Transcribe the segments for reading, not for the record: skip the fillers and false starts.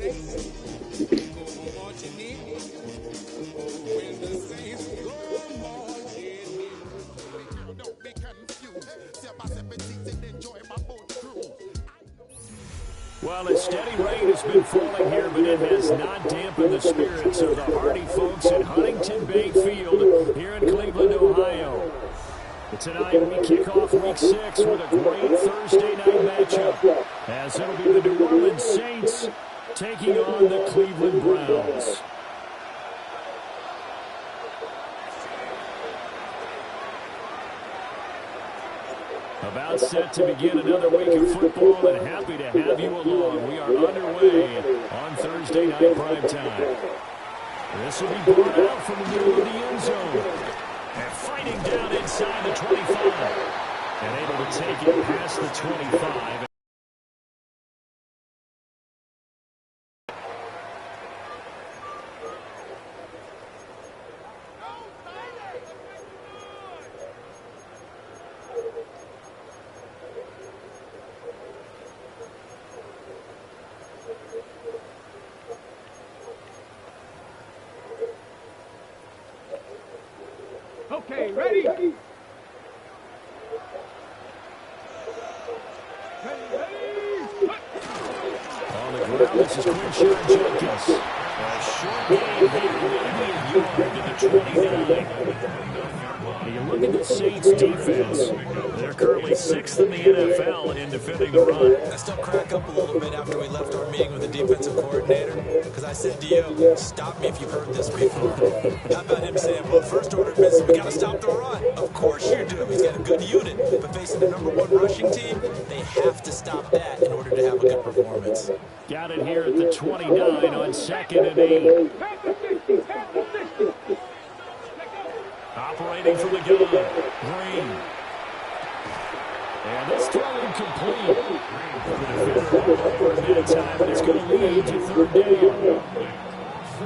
Well, a steady rain has been falling here, but it has not dampened the spirits of the hardy folks at Huntington Bay Field here in Cleveland, Ohio. Tonight we kick off Week 6 with a great Thursday night matchup, as it'll be the New Orleans Saints taking on the Cleveland Browns. About set to begin another week of football, and happy to have you along. We are underway on Thursday night primetime. This will be brought out from the middle of the end zone. And fighting down inside the 25. And able to take it past the 25. Okay, ready? Ready. On the ground, this is Quinshawn Jenkins. A short game here, maybe a yard to the 29. You look at the Saints defense. They're currently 6th in the NFL in defending the run. I still crack up a little bit after we left our meeting with the defensive coordinator, because I said to you, stop me if you've heard this before. How about him saying, well, first order of business, we got to stop the run. Of course you do. He's got a good unit, but facing the #1 rushing team, they have to stop that in order to have a good performance. Got it here at the 29 on 2nd and 8. Operating from the gun, Green. And this throw incomplete. Over a minute time, and it's going to lead to 3rd down.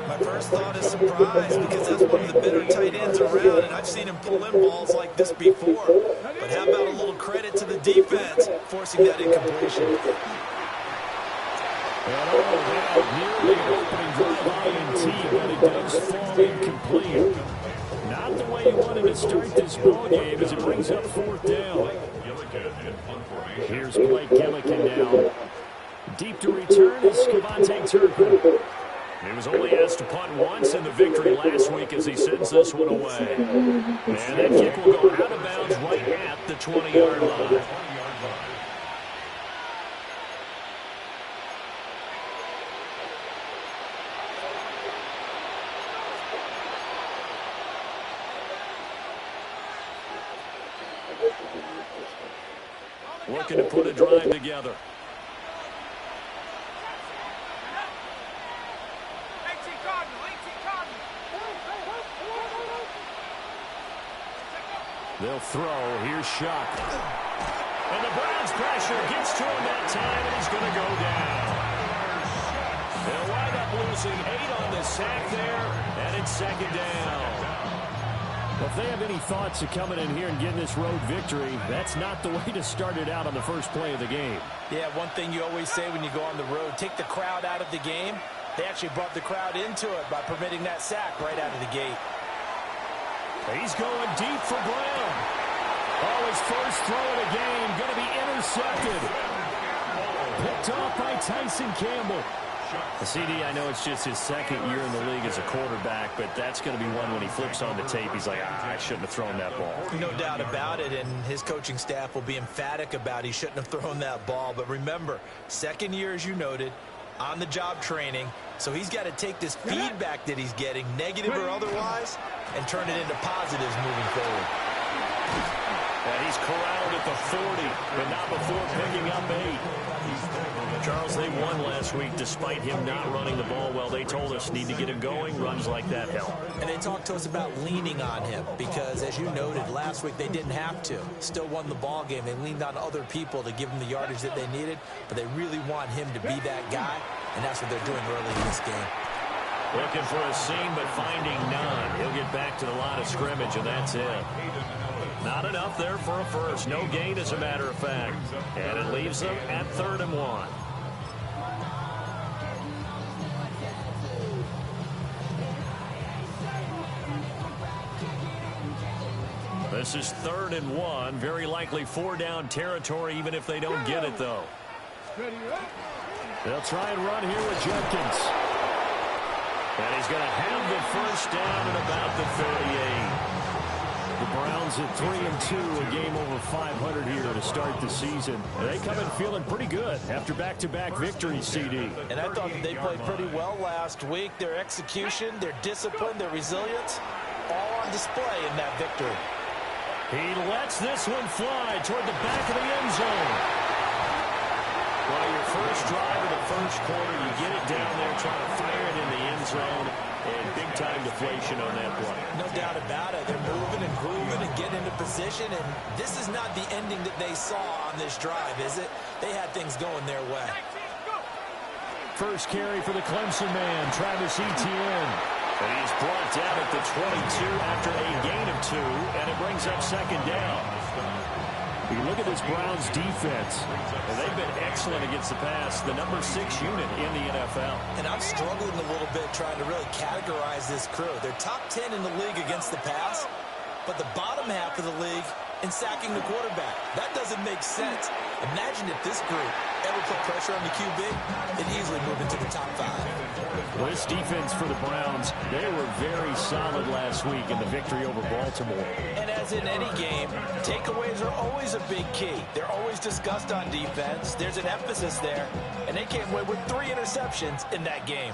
My first thought is surprise, because that's one of the better tight ends around, and I've seen him pull in balls like this before. But how about a little credit to the defense forcing that incompletion? And all that nearly opening drive INT, but it does fall incomplete. Not the way you wanted to start this ball game as it brings up 4th down. Here's Blake Gillikin now. Deep to return is Cavante Turpin. He was only asked to punt once in the victory last week as he sends this one away. And that kick will go out of bounds right at the 20-yard line. Looking to put a drive together. They'll throw. Here's Shock. And the Browns pressure gets to him that time, and he's going to go down. They'll wind up losing 8 on the sack there, and it's 2nd down. Well, if they have any thoughts of coming in here and getting this road victory, that's not the way to start it out on the first play of the game. Yeah, one thing you always say when you go on the road, take the crowd out of the game. They actually brought the crowd into it by permitting that sack right out of the gate. He's going deep for Brown. Oh, his first throw of the game going to be intercepted. Picked off by Tyson Campbell. The CD, I know it's just his 2nd year in the league as a quarterback, but that's going to be one when he flips on the tape, he's like, I shouldn't have thrown that ball. No doubt about it, and his coaching staff will be emphatic about he shouldn't have thrown that ball. But remember, 2nd year, as you noted, on-the-job training, so he's got to take this feedback that he's getting, negative or otherwise, and turn it into positives moving forward. And he's corralled at the 40, but not before picking up 8. Charles, they won last week despite him not running the ball well. They told us need to get him going. Runs like that help. And they talked to us about leaning on him because, as you noted, last week they didn't have to. Still won the ball game. They leaned on other people to give them the yardage that they needed, but they really want him to be that guy, and that's what they're doing early in this game. Looking for a seam, but finding none. He'll get back to the line of scrimmage, and that's it. Not enough there for a first. No gain, as a matter of fact. And it leaves them at 3rd and 1. This is 3rd and 1. Very likely 4-down territory, even if they don't get it, though. They'll try and run here with Jenkins. And he's going to have the first down at about the 38. The Browns at 3-2, a game over 500 here to start the season. They come in feeling pretty good after back-to-back victories, CD. And I thought they played pretty well last week. Their execution, their discipline, their resilience, all on display in that victory. He lets this one fly toward the back of the end zone. Well, your first drive of the first quarter, you get it down there, trying to fire it in the end zone, and big-time deflation on that play. No doubt about it. They're moving and grooving and getting into position, and this is not the ending that they saw on this drive, is it? They had things going their way. First carry for the Clemson man, Travis Etienne. And he's brought down at the 22 after a gain of 2, and it brings up 2nd down. You look at this Browns defense, and they've been excellent against the pass, the number 6 unit in the NFL. And I'm struggling a little bit trying to really categorize this crew. They're top 10 in the league against the pass, but the bottom half of the league in sacking the quarterback. That doesn't make sense. Imagine if this group ever put pressure on the QB, it'd easily move into the top 5. Well, this defense for the Browns, they were very solid last week in the victory over Baltimore. And as in any game, takeaways are always a big key. They're always discussed on defense. There's an emphasis there, and they came away with 3 interceptions in that game.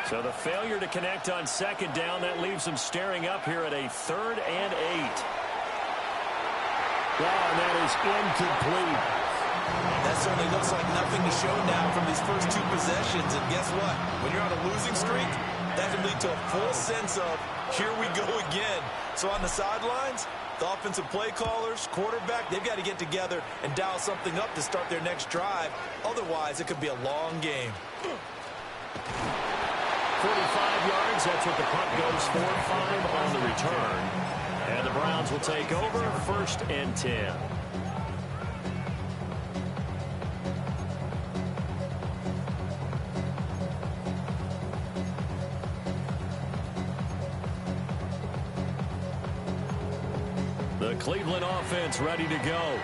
So the failure to connect on 2nd down, that leaves them staring up here at a 3rd and 8. Oh, and that is incomplete. That certainly looks like nothing to show now from these first 2 possessions. And guess what? When you're on a losing streak, that can lead to a full sense of, here we go again. So on the sidelines, the offensive play callers, quarterback, they've got to get together and dial something up to start their next drive. Otherwise, it could be a long game. 45 yards, that's what the punt goes for. 5 on the return. And the Browns will take over, 1st and 10. The Cleveland offense ready to go.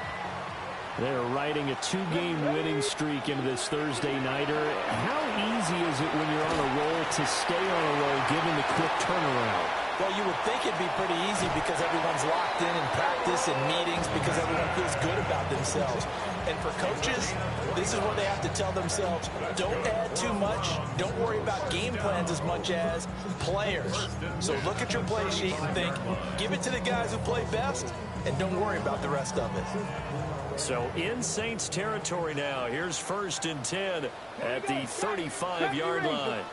They're riding a 2-game winning streak into this Thursday nighter. How easy is it when you're on a roll to stay on a roll given the quick turnaround? Well, you would think it'd be pretty easy because everyone's locked in practice and meetings because everyone feels good about themselves. And for coaches, this is where they have to tell themselves, don't add too much. Don't worry about game plans as much as players. So look at your play sheet and think, give it to the guys who play best, and don't worry about the rest of it. So in Saints territory now. Here's 1st and 10 at the 35-yard line.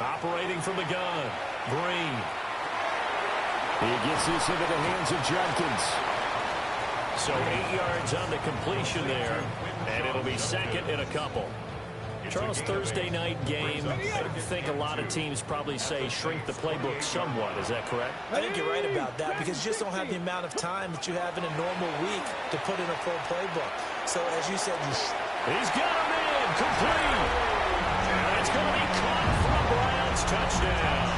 Operating from the gun, Green. He gets this into the hands of Jenkins. So 8 yards on the completion there, and it'll be 2nd and a couple. Charles, Thursday night game, I think a lot of teams probably say shrink the playbook somewhat. Is that correct? I think you're right about that because you just don't have the amount of time that you have in a normal week to put in a full playbook. So as you said, he's got him in, complete. And it's going to be caught for a Browns touchdown.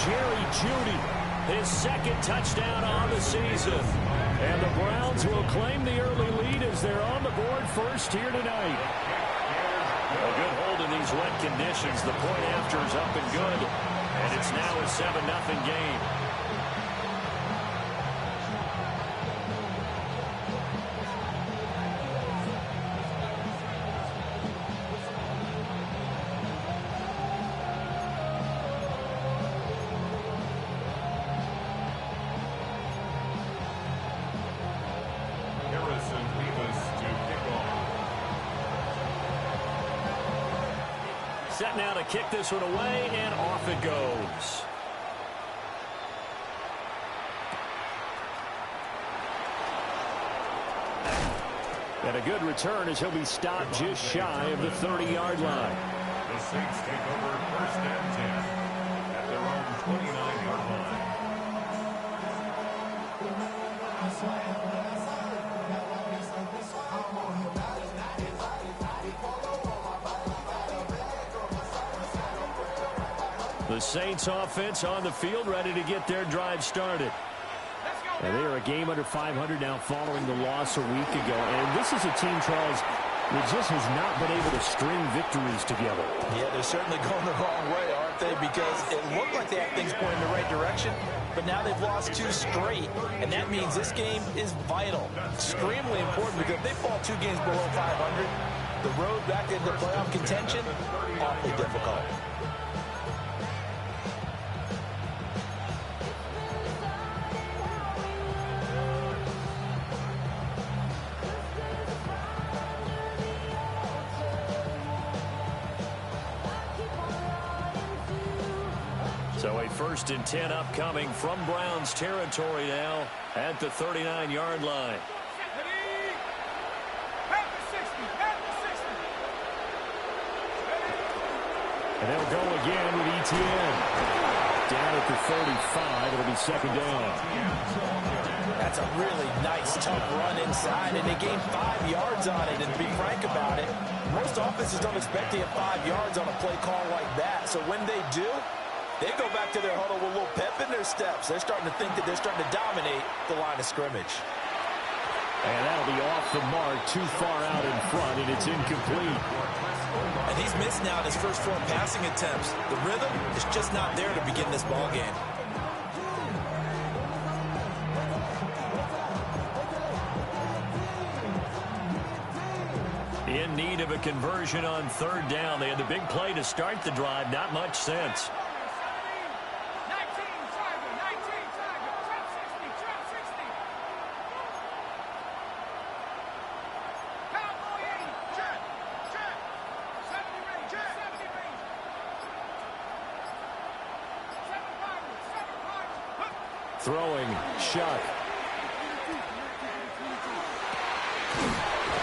Jerry Jeudy, his 2nd touchdown on the season. And the Browns will claim the early lead as they're on the board first here tonight. A good hold in these wet conditions. The point after is up and good. And it's now a 7-0 game. Set now to kick this one away, and off it goes. And a good return as he'll be stopped just shy of the 30-yard line. The Saints take over 1st and 10 at their own 29-yard line. The Saints offense on the field, ready to get their drive started. And they are a game under 500 now following the loss a week ago. And this is a team, Charles, that just has not been able to string victories together. Yeah, they're certainly going the wrong way, aren't they? Because it looked like they had things going in the right direction, but now they've lost 2 straight, and that means this game is vital, extremely important, because if they fall 2 games below 500, the road back into playoff contention, awfully difficult. So a 1st and 10 upcoming from Browns territory now at the 39-yard line. And they'll go again with Etienne. Down at the 35, it'll be 2nd down. That's a really nice, tough run inside, and they gained 5 yards on it. And to be frank about it, most offenses don't expect to get 5 yards on a play call like that. So when they do, they go back to their huddle with a little pep in their steps. They're starting to think that they're starting to dominate the line of scrimmage. And that'll be off the mark, too far out in front, and it's incomplete. And he's missed now his first 4 passing attempts. The rhythm is just not there to begin this ball game. In need of a conversion on 3rd down. They had the big play to start the drive. Not much sense. Throwing, Shuck.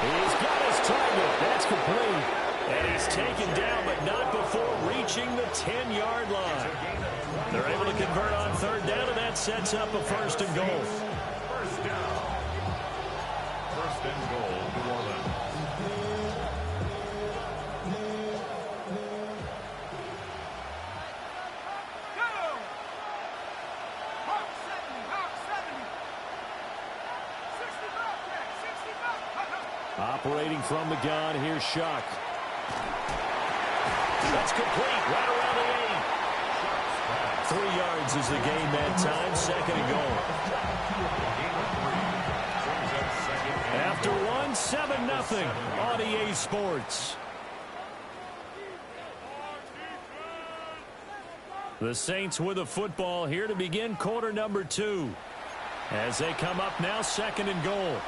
He's got his target. That's complete. And he's taken down, but not before reaching the 10-yard line. They're able to convert on 3rd down, and that sets up a 1st and goal. 1st down. 1st and goal, New Orleans. Operating from the gun, here's Shuck. That's complete, right around the 8. 3 yards is the gain that time, 2nd and goal. After one, 7-0 on EA Sports. The Saints with a football here to begin quarter number 2. As they come up now, 2nd and goal.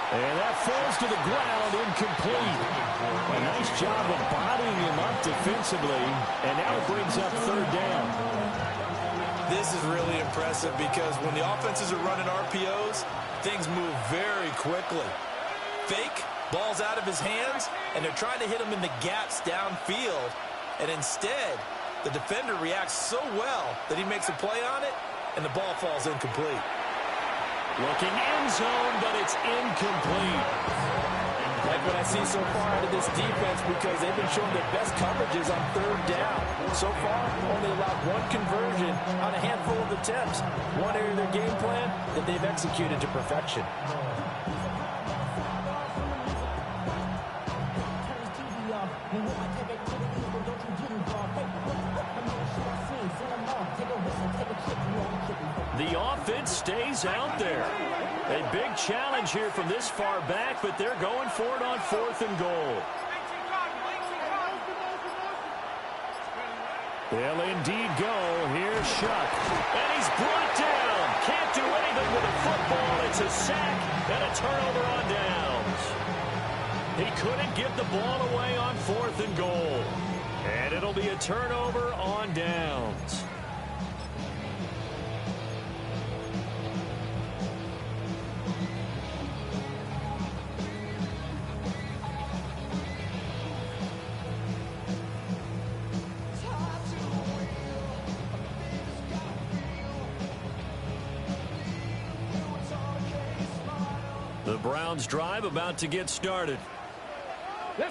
And that falls to the ground, incomplete. A nice job of bodying him up defensively, and now it brings up 3rd down. This is really impressive because when the offenses are running RPOs, things move very quickly. Fake, ball's out of his hands, and they're trying to hit him in the gaps downfield. And instead, the defender reacts so well that he makes a play on it, and the ball falls incomplete. Looking end zone, but it's incomplete. Like what I see so far out of this defense, because they've been showing their best coverages on 3rd down. So far, only allowed 1 conversion on a handful of attempts. One area of their game plan that they've executed to perfection. The offense stays out there. A big challenge here from this far back, but they're going for it on 4th and goal. They'll indeed go. Here's Shuck. And he's brought down. Can't do anything with the football. It's a sack and a turnover on downs. He couldn't get the ball away on 4th and goal. And it'll be a turnover on downs. Browns drive about to get started.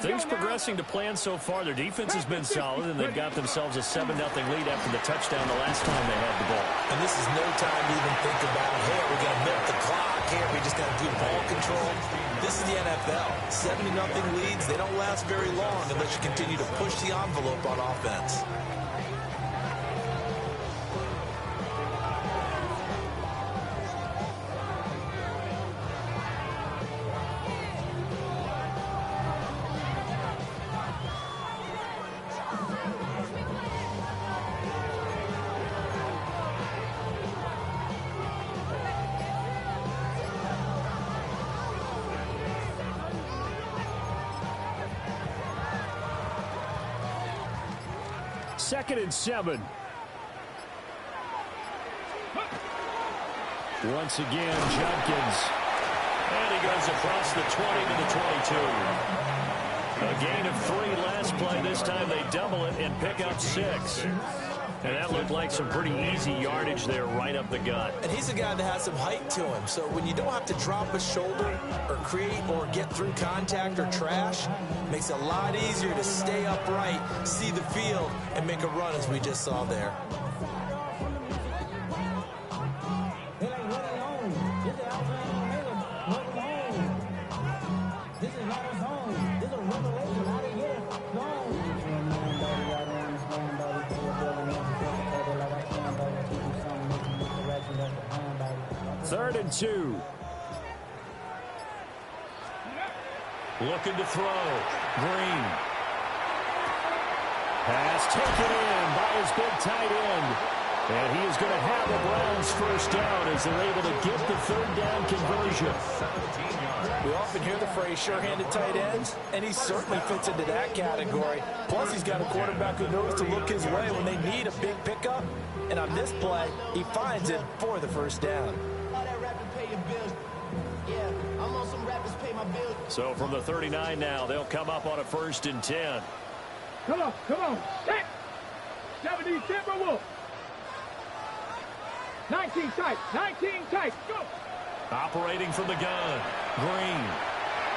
Things progressing to plan so far. Their defense has been solid, and they've got themselves a 7-0 lead after the touchdown the last time they had the ball. And this is no time to even think about, hey, we're going to milk the clock here. We just got to do ball control. This is the NFL. 7-0 leads, they don't last very long unless you continue to push the envelope on offense. Second and 7. Once again, Jenkins. And he goes across the 20 to the 22. A gain of 3 last play. This time they double it and pick up 6. And that looked like some pretty easy yardage there right up the gut. And he's a guy that has some height to him. So when you don't have to drop a shoulder or create or get through contact or trash, it makes it a lot easier to stay upright, see the field, and make a run as we just saw there. Third and 2. Looking to throw. Green. Pass taken in by his big tight end. And he is going to have the Browns first down as they're able to get the third down conversion. We often hear the phrase sure-handed tight ends, and he certainly fits into that category. Plus, he's got a quarterback who knows to look his way when they need a big pickup. And on this play, he finds it for the first down. So from the 39 now, they'll come up on a 1st and 10. Come on. Set. 70, Timber Wolf. 19 tight. Go. Operating from the gun. Green.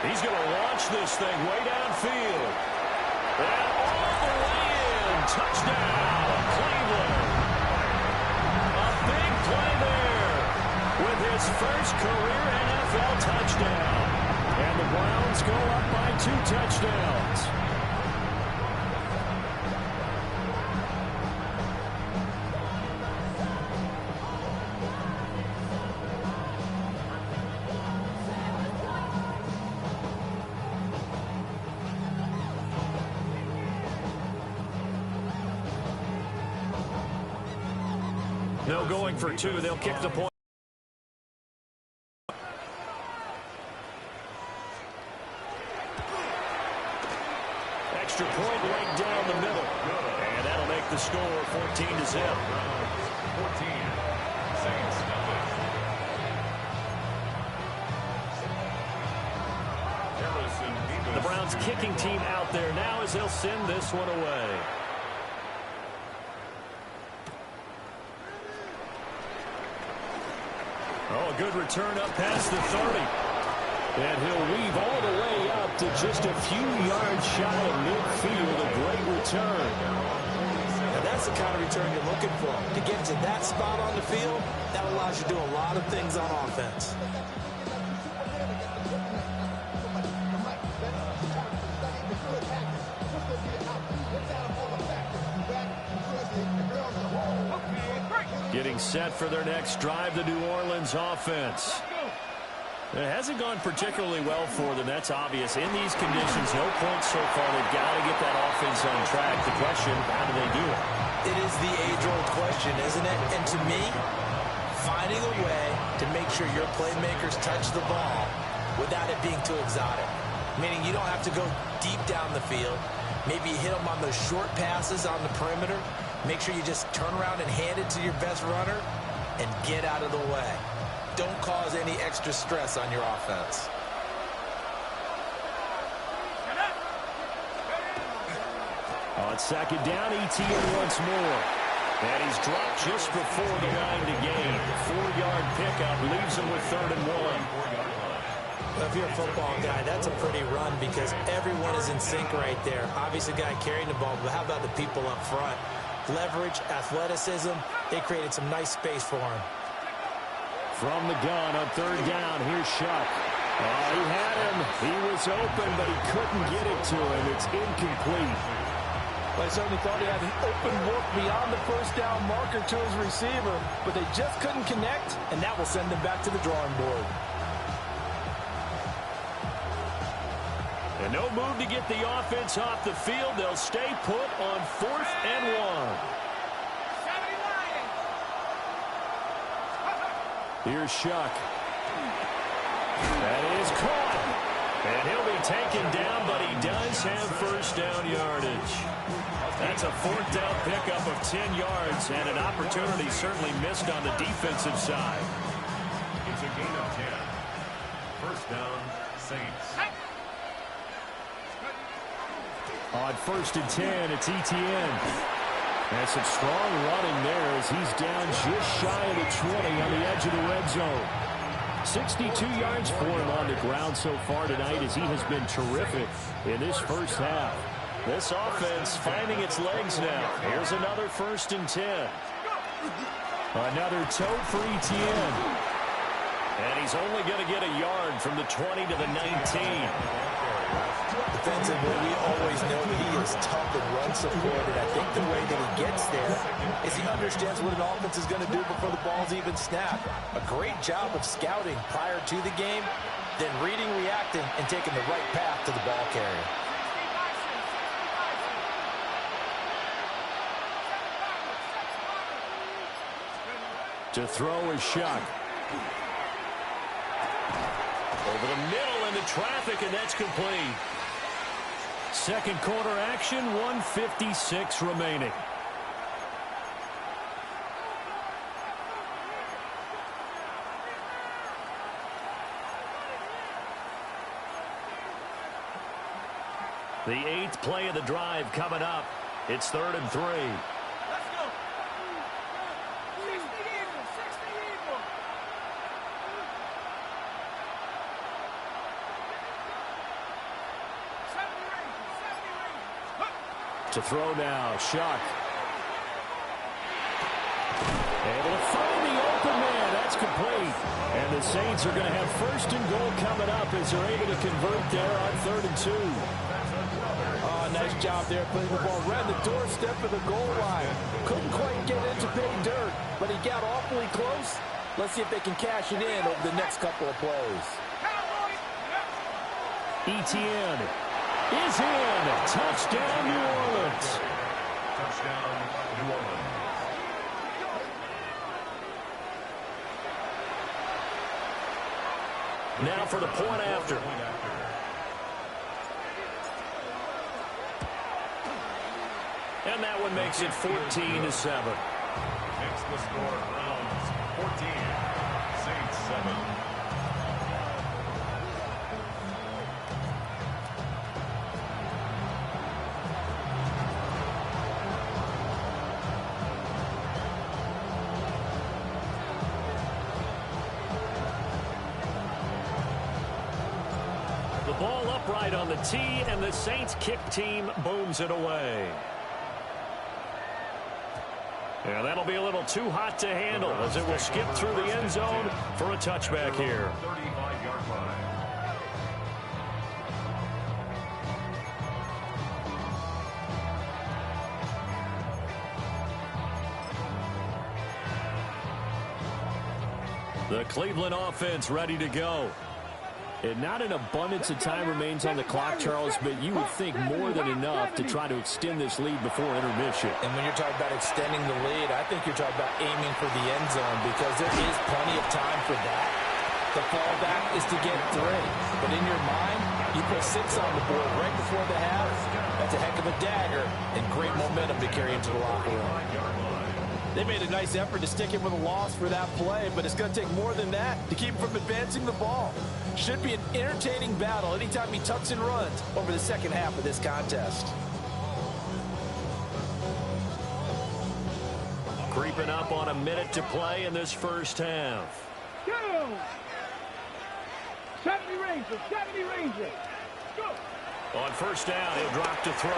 He's going to launch this thing way downfield. And all the way in. Touchdown, Cleveland. A big play there with his first career NFL touchdown. And the Browns go up by 2 touchdowns. No going for 2. They'll kick the point. Extra point right down the middle. And that'll make the score 14-0. 14. Saints nothing. The Browns kicking team out there now as they'll send this one away. Oh, a good return up past the 30. And he'll weave all the way up to just a few yards shy of midfield. A great return. And that's the kind of return you're looking for. To get to that spot on the field, that allows you to do a lot of things on offense. Getting set for their next drive, the New Orleans offense. It hasn't gone particularly well for them. That's obvious. In these conditions, no points so far. They've got to get that offense on track. The question, how do they do it? It is the age-old question, isn't it? And to me, finding a way to make sure your playmakers touch the ball without it being too exotic. Meaning you don't have to go deep down the field. Maybe hit them on those short passes on the perimeter. Make sure you just turn around and hand it to your best runner and get out of the way. Don't cause any extra stress on your offense. On second down, ETN once more. And he's dropped just before the line to gain. 4-yard pickup leaves him with 3rd and 1. If you're a football guy, that's a pretty run because everyone is in sync right there. Obviously, the guy carrying the ball, but how about the people up front? Leverage, athleticism, they created some nice space for him. From the gun on third down, here's Shuck. He had him. He was open, but he couldn't get it to him. It's incomplete. Well, I certainly thought he had an open look beyond the first down marker to his receiver, but they just couldn't connect, and that will send them back to the drawing board. And no move to get the offense off the field. They'll stay put on 4th and 1. Here's Shuck. That is caught. And he'll be taken down, but he does have first down yardage. That's a 4th down pickup of 10 yards, and an opportunity certainly missed on the defensive side. It's a gain of 10. First down, Saints. On 1st and 10, it's ETN. And some strong running there as he's down just shy of the 20 on the edge of the red zone. 62 yards for him on the ground so far tonight as he has been terrific in this first half. This offense finding its legs now. Here's another 1st and 10. Another tote for ETN. And he's only going to get a yard from the 20 to the 19. Defensively, we always know that he is tough and run supported. I think the way that he gets there is he understands what an offense is going to do before the ball's even snapped. A great job of scouting prior to the game, then reading, reacting, and taking the right path to the ball carrier. To throw is Shuck. Over the middle into traffic, and that's complete. Second quarter action, 1:56 remaining. The 8th play of the drive coming up. It's 3rd and 3. Let's go. 60 Eagles, 60 Eagles. To throw now, Shuck. Able to find the open man. That's complete. And the Saints are going to have 1st and goal coming up as they're able to convert there on 3rd and 2. Oh, nice job there putting the ball right at the doorstep of the goal line. Couldn't quite get into pay dirt, but he got awfully close. Let's see if they can cash it in over the next couple of plays. ETN is in. Touchdown, New Orleans. Touchdown, New Orleans. Now for the point after. And that one makes it 14-7. Makes the score Browns 14, Saints 7. Ball upright on the tee, and the Saints kick team booms it away. Yeah, that'll be a little too hot to handle as it will skip through the end zone for a touchback here. 35-yard line. The Cleveland offense ready to go. And not an abundance of time remains on the clock, Charles, but you would think more than enough to try to extend this lead before intermission. And when you're talking about extending the lead, I think you're talking about aiming for the end zone because there is plenty of time for that. The fallback is to get 3. But in your mind, you put 6 on the board right before the half. That's a heck of a dagger and great momentum to carry into the locker room. They made a nice effort to stick him with a loss for that play, but it's going to take more than that to keep him from advancing the ball. Should be an entertaining battle anytime he tucks and runs over the second half of this contest. Creeping up on a minute to play in this first half. Go! 70 Rangers, 70 Rangers. Go. On first down, he'll drop to throw.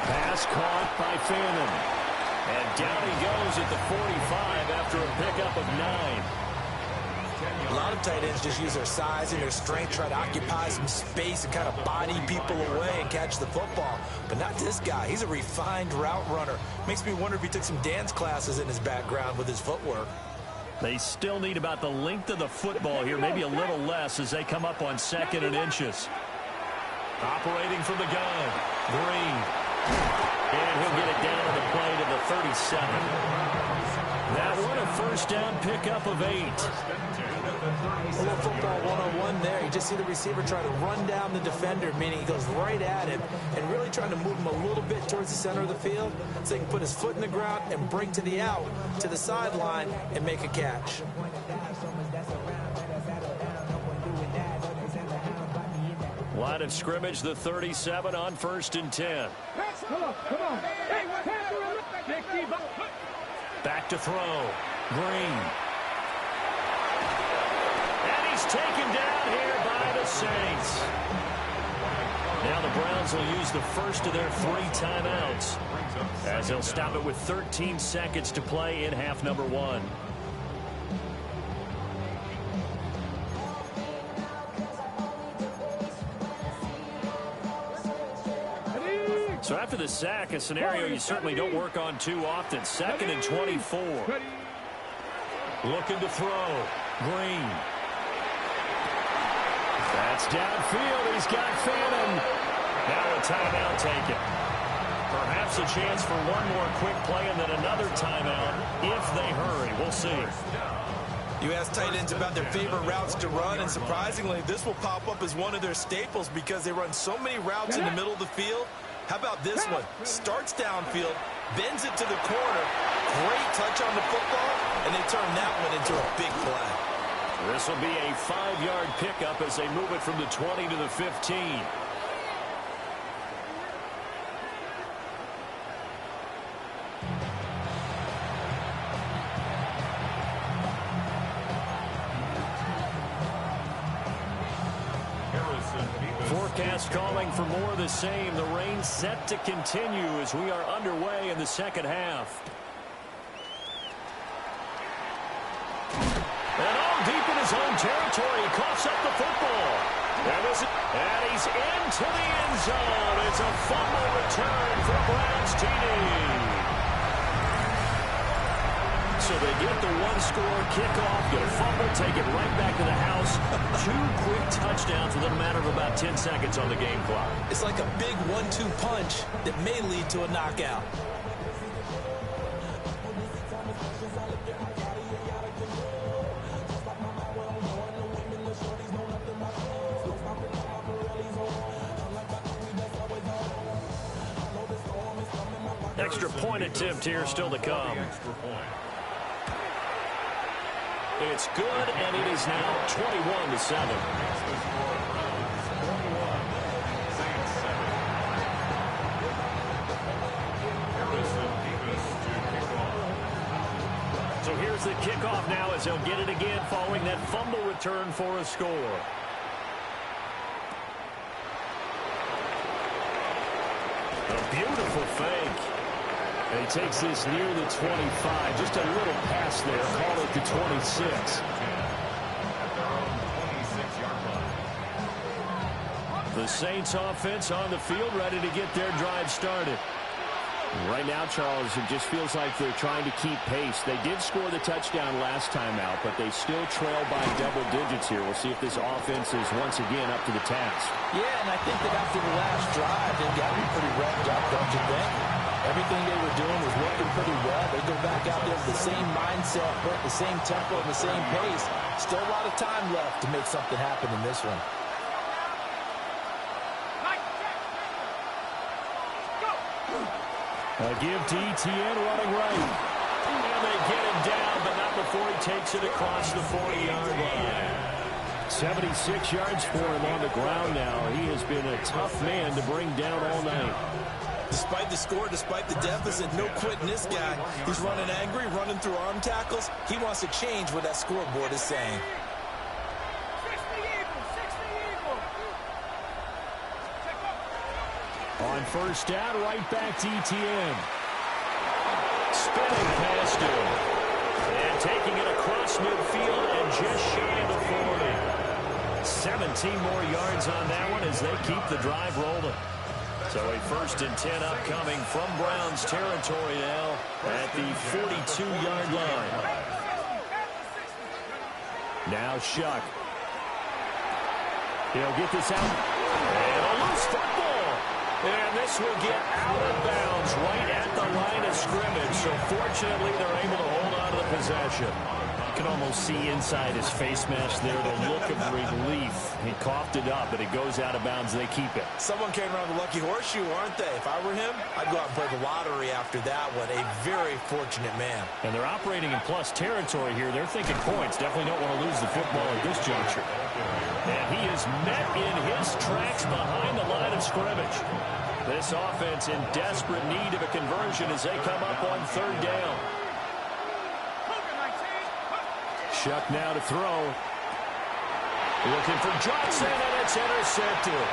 Pass caught by Fannin. And down he goes at the 45 after a pickup of 9. A lot of tight ends just use their size and their strength, try to occupy some space and kind of body people away and catch the football. But not this guy. He's a refined route runner. Makes me wonder if he took some dance classes in his background with his footwork. They still need about the length of the football here, maybe a little less as they come up on 2nd and inches. Operating from the gun, Green. And he'll get it down to the play to the 37. That one a first down pickup of 8. A little football one-on-one there. You just see the receiver try to run down the defender, meaning he goes right at him and really trying to move him a little bit towards the center of the field so he can put his foot in the ground and break to the out, to the sideline, and make a catch. Line of scrimmage, the 37 on 1st and 10. Come on, come on. Hey, Back to throw. Green. And he's taken down here by the Saints. Now the Browns will use the first of their 3 timeouts as they'll stop it with 13 seconds to play in half number 1. So after the sack, a scenario you certainly don't work on too often. 2nd and 24. Looking to throw. Green. That's downfield. He's got Fannin. Now a timeout taken. Perhaps a chance for one more quick play and then another timeout if they hurry. We'll see. You ask tight ends about their favorite routes to run, and surprisingly, this will pop up as one of their staples because they run so many routes in the middle of the field. How about this one? Starts downfield, bends it to the corner. Great touch on the football, and they turn that one into a big play. This will be a 5-yard pickup as they move it from the 20 to the 15. Forecast calling for more of the same. The rain set to continue as we are underway in the second half. And all deep in his own territory, he coughs up the football. And he's into the end zone. It's a fumble return for Browns TD. So they get the one-score kickoff, get a fumble, take it right back to the house. 2 quick touchdowns within a matter of about 10 seconds on the game clock. It's like a big 1-2 punch that may lead to a knockout. Extra point attempt here still to come. It's good, and it is now 21-7. So here's the kickoff now as they'll get it again following that fumble return for a score. A beautiful fake. And he takes this near the 25. Just a little pass there. Call it the 26. The Saints offense on the field ready to get their drive started. Right now, Charles, it just feels like they're trying to keep pace. They did score the touchdown last time out, but they still trail by double digits here. We'll see if this offense is once again up to the task. Yeah, and I think that after the last drive, they've got to be pretty revved up, don't you think? Everything they were doing was working pretty well. They go back out there with the same mindset, but the same tempo and the same pace. Still a lot of time left to make something happen in this one. A give to ETN running right. And they get him down, but not before he takes it across the 40-yard line. 76 yards for him on the ground now. He has been a tough man to bring down all night. Despite the score, despite the deficit, no quitting this guy. He's running angry, running through arm tackles. He wants to change what that scoreboard is saying. On first down, right back to ETN. Spinning past him. And taking it across midfield and just shy of the 40. 17 more yards on that one as they keep the drive rolling. So a 1st and 10 upcoming from Browns territory now at the 42-yard line. Now Shuck. He'll get this out. And a loose football. And this will get out of bounds right at the line of scrimmage. So fortunately, they're able to hold on to the possession. You can almost see inside his face mask there the look of relief. He coughed it up, but it goes out of bounds. They keep it. Someone came around the lucky horseshoe, aren't they? If I were him, I'd go out and play the lottery after that one. A very fortunate man. And they're operating in plus territory here. They're thinking points. Definitely don't want to lose the football at this juncture. And he is met in his tracks behind the line of scrimmage. This offense in desperate need of a conversion as they come up on 3rd down. Shuck now to throw. Looking for Johnson, and it's intercepted.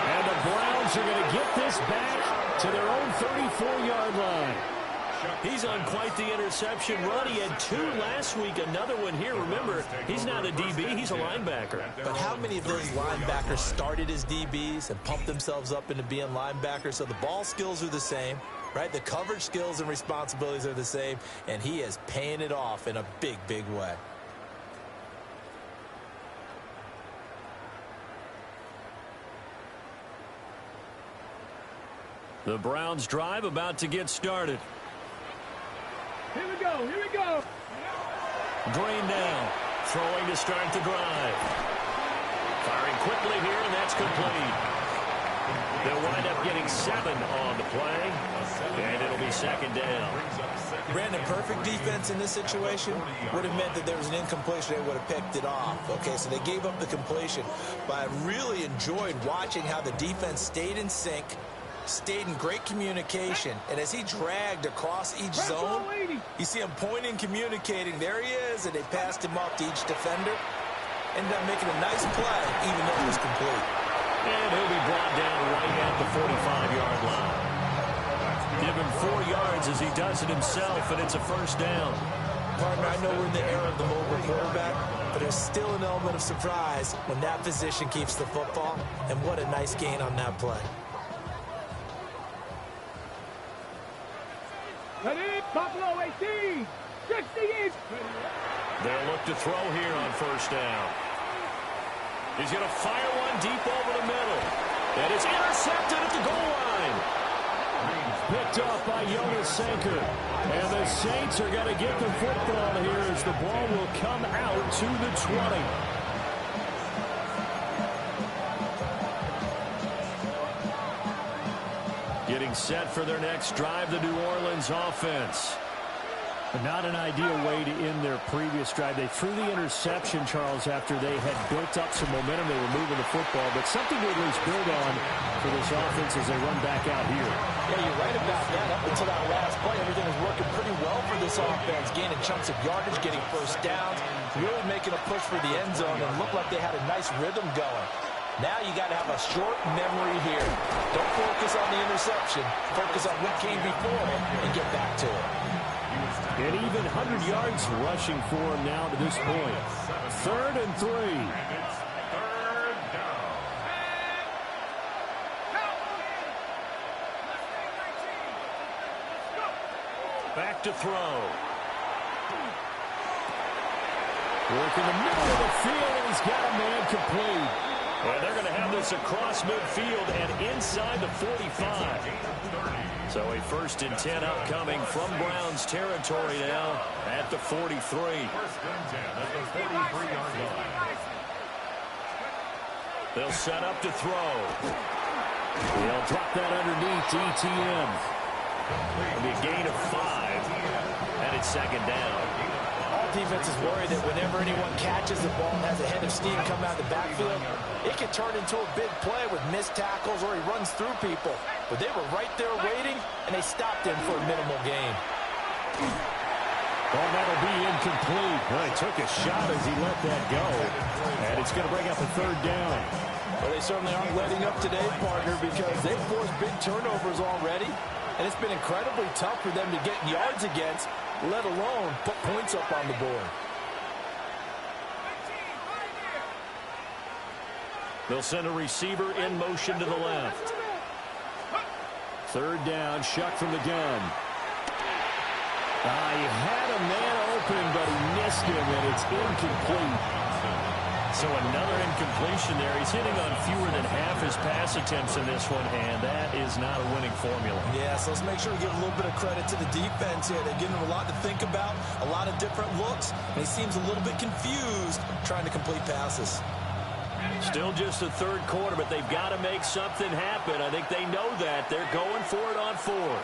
And the Browns are going to get this back to their own 34-yard line. He's on quite the interception run. He had 2 last week, another one here. Remember, he's not a DB, he's a linebacker. But how many of those linebackers started as DBs and pumped themselves up into being linebackers? So the ball skills are the same, right? The coverage skills and responsibilities are the same, and he is paying it off in a big, big way. The Browns drive about to get started. Here we go, here we go. Green now, throwing to start the drive. Firing quickly here, and that's complete. They'll wind up getting 7 on the play, and it'll be 2nd down. Brandon, perfect defense in this situation would have meant that there was an incompletion. They would have picked it off. Okay, so they gave up the completion. But I really enjoyed watching how the defense stayed in sync, stayed in great communication, and as he dragged across each zone, you see him pointing, communicating. There he is, and they passed him up to each defender. Ended up making a nice play, even though it was complete. And he'll be brought down right at the 45-yard line. Give him 4 yards as he does it himself, and it's a 1st down. Partner, I know we're in the era of the mobile quarterback, but there's still an element of surprise when that position keeps the football, and what a nice gain on that play. Ready, Buffalo 18, 60-inch. They'll look to throw here on 1st down. He's going to fire one deep over the middle. And it's intercepted at the goal line. Picked off by Jonas Sanker. And the Saints are going to get the football here as the ball will come out to the 20. Getting set for their next drive, the New Orleans offense. But not an ideal way to end their previous drive. They threw the interception, Charles, after they had built up some momentum. They were moving the football, but something to at least build on for this offense as they run back out here. Yeah, you're right about that. Up until that last play, everything was working pretty well for this offense, gaining chunks of yardage, getting 1st downs, really making a push for the end zone, and looked like they had a nice rhythm going. Now you got to have a short memory here. Don't focus on the interception. Focus on what came before it and get back to it. And even 100 yards rushing for him now to this point. 3rd and 3. It's 3rd down. Back to throw. Work in the middle of the field, and he's got a man complete. And they're going to have this across midfield and inside the 45. So a 1st and 10 upcoming from Browns territory now at the 43. 1st and 10 at the 43-yard line. They'll set up to throw. They'll drop that underneath to ETN. It'll be a gain of 5, and it's 2nd down. All defenses worry that whenever anyone catches the ball and has a head of steam come out of the backfield, it can turn into a big play with missed tackles or he runs through people. But they were right there waiting, and they stopped him for a minimal gain. Oh, that'll be incomplete. Well, he took a shot as he let that go. And it's going to bring up a third down. Well, they certainly aren't letting up today, partner, because they've forced big turnovers already. And it's been incredibly tough for them to get yards against, let alone put points up on the board. They'll send a receiver in motion to the left. Third down, Shuck from the gun. He had a man open, but he missed him, and it's incomplete. So another incompletion there. He's hitting on fewer than half his pass attempts in this one, and that is not a winning formula. Yeah, so let's make sure we give a little bit of credit to the defense here. They're giving him a lot to think about, a lot of different looks, and he seems a little bit confused trying to complete passes. Still just the third quarter, but they've got to make something happen. I think they know that. They're going for it on fourth.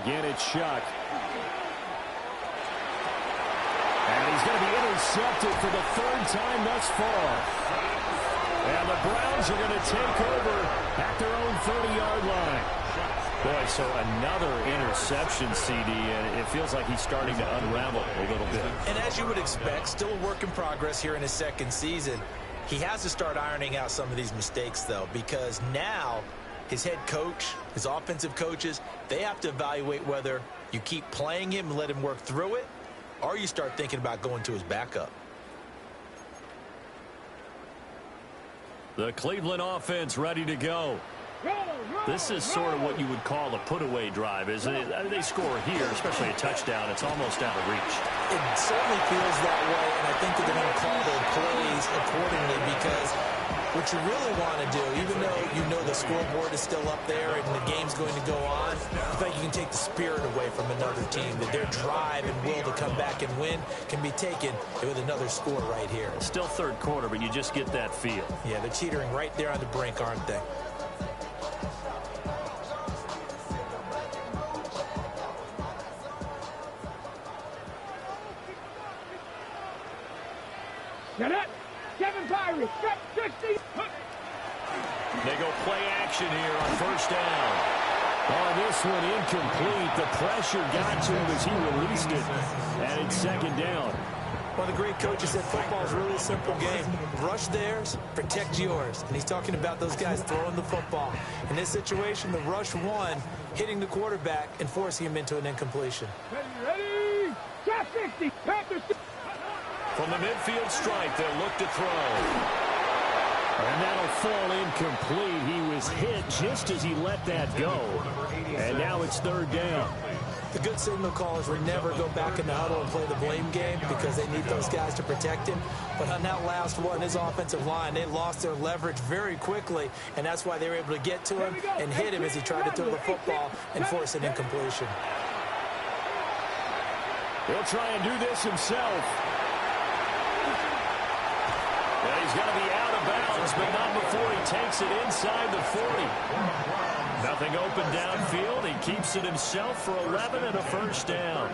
Again, it's Shuck. And he's going to be intercepted for the third time thus far. And the Browns are going to take over at their own 30-yard line. Boy, so another interception, CD, and it feels like he's starting to unravel a little bit. And as you would expect, still a work in progress here in his second season. He has to start ironing out some of these mistakes, though, because now his head coach, his offensive coaches, they have to evaluate whether you keep playing him and let him work through it, or you start thinking about going to his backup. The Cleveland offense ready to go. This is sort of what you would call a put-away drive, isn't it? I mean, they score here, especially a touchdown. It's almost out of reach. It certainly feels that way, and I think that they're going to call their plays accordingly, because what you really want to do, even though you know the scoreboard is still up there and the game's going to go on, I think you can take the spirit away from another team, that their drive and will to come back and win can be taken with another score right here. Still third quarter, but you just get that feel. Yeah, they're teetering right there on the brink, aren't they? Get it! Kevin Byron, step 60! They go play action here on first down. On this one, incomplete. The pressure got to him as he released it. And it's second down. One of the great coaches said football is really a simple game. Rush theirs, protect yours. And he's talking about those guys throwing the football. In this situation, the rush one, hitting the quarterback and forcing him into an incompletion. Ready? Step 60! Panthers! From the midfield stripe, they'll look to throw. And that'll fall incomplete. He was hit just as he let that go. And now it's third down. The good signal callers would never go back in the huddle and play the blame game because they need those guys to protect him. But on that last one, his offensive line, they lost their leverage very quickly, and that's why they were able to get to him and hit him as he tried to throw the football and force an incompletion. He'll try and do this himself. And he's going to be out of bounds, but not before he takes it inside the 40. Nothing open downfield. He keeps it himself for 11 and a first down.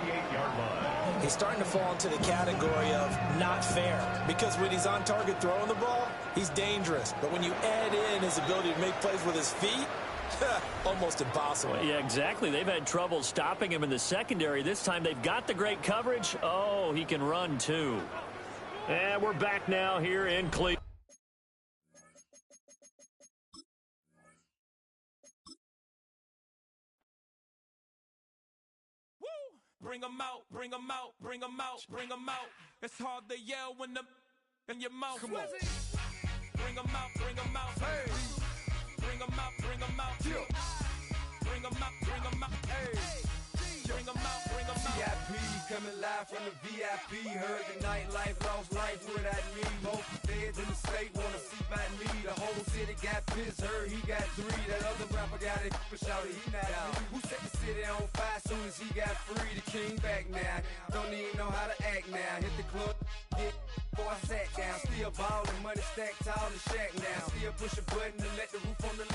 He's starting to fall into the category of not fair, because when he's on target throwing the ball, he's dangerous. But when you add in his ability to make plays with his feet, almost impossible. Yeah, exactly. They've had trouble stopping him in the secondary. This time they've got the great coverage. Oh, he can run too. And we're back now here in Cleveland. Bring them out, bring them out, bring them out, bring them out. It's hard to yell when the in your mouth. Come on. Bring them out, bring them out. Hey. Bring them out, bring them out. Yeah. Bring them out, bring them out. Hey. Bring them out, bring them out. VIP coming live from the VIP. Heard the nightlife, lost life without me. Most feds in the state wanna see by me. The whole city got pissed, heard he got 3. That other rapper got it, but shouted he not out. Who set the city on fire soon as he got free? The king back now, don't even know how to act now. Hit the club, get before I sat down. Still ballin', money stacked tall in the shack now. Still push a button to let the roof on the left.